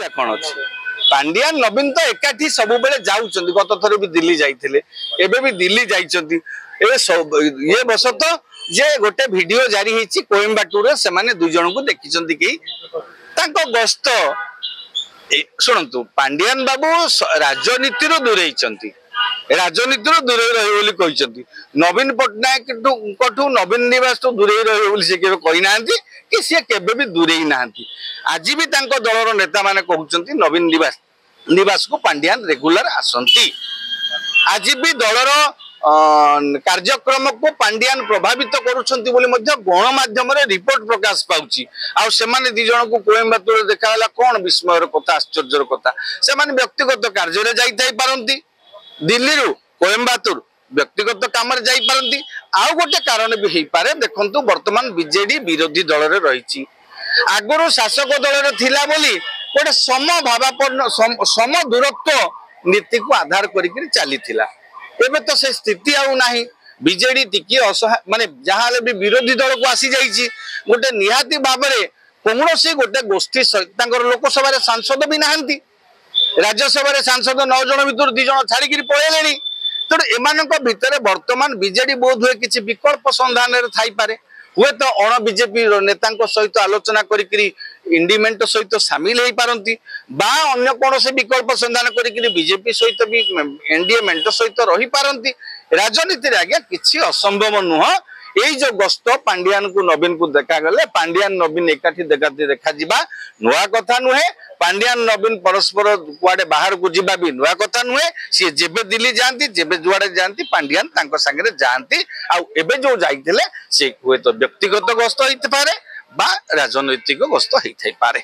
अवस्था कौन अच्छे पांड्यान नवीन तो एकाठी सब बेले जाउछंती गत थर भी दिल्ली जाइथिले एबे भी दिल्ली जाइछंती ये बस तो जे गोटे वीडियो जारी हेछि कोयम्बाटूर से माने दुई जन को देखिछंती कि तांको गस्त शुणु पांड्यान बाबू राजनीति दूरेइछंती राजनीति दूरे रही कहते नवीन पट्टनायक नवीन निवास तो दूरे रही से कहीना कि सी केबे भी दूरे ना आज भी दलर नेता माने कहते नवीन निवास को पांड्यान रेगुलर आसंती आज भी दलर कार्यक्रम को पांड्यान प्रभावित करुछंती बोली मध्य गणमाध्यम रिपोर्ट प्रकाश पाउची आ सेमाने दी जन को कोयम्बाटूर देखाला कौन विस्मयर कथा आश्चर्यर कथा सेमाने व्यक्तिगत कार्य रे जाई थाई पारंती दिल्ली रु कोयम्बाटूर व्यक्तिगत काम जाई पारंती आउ गोटे कारण भी हेई पारे देखंतु वर्तमान बीजेडी विरोधी दल रे रहिची आगरो शासक दल रे थिला बोली गोटे समभावापन्न सम दूरत्व नीति को आधार करिक चली थिला एबे तो से स्थिति आउ नाही बीजेडी टिकी असहाय माने जहाले भी विरोधी दल को आसी जाईची गोटे निहाती भाबरे कोनोसी गोटे गोष्ठी तांकर लोकसभा रे सांसद भी नाहंती राज्यसभा सांसद 9 जन भर 2 जन छाड़ी पलैले तेणु एम भितर बर्तमान बीजेडी बोध हुए किसी विकल्प संधान थाईपे हुए तो अण बीजेपी नेता सहित आलोचना करी इंडिमेंट सहित सामिल हो पारती अन्य कौन से विकल्प संधान करी बीजेपी सहित भी एनडीए मेंट सहित रही पारती राजनीति आज्ञा किसी असंभव नुह यही जो गस्त पांड्यान को नवीन को देखा गले पांड्यान नवीन एकाठी देखा जिबा नुआ कथा नुहे पांड्यान नवीन परस्पर कुआडे बाहर को जिबा भी नुआ कथा नुहे सी जेबे दिल्ली जाती जेबे जुआडे जाती पांड्यान तांको संगे जाती आउ एबे जो जाइथिले से हुए तो व्यक्तिगत गस्त होइते पारे बा राजनैतिक गस्त होइथाइ पारे।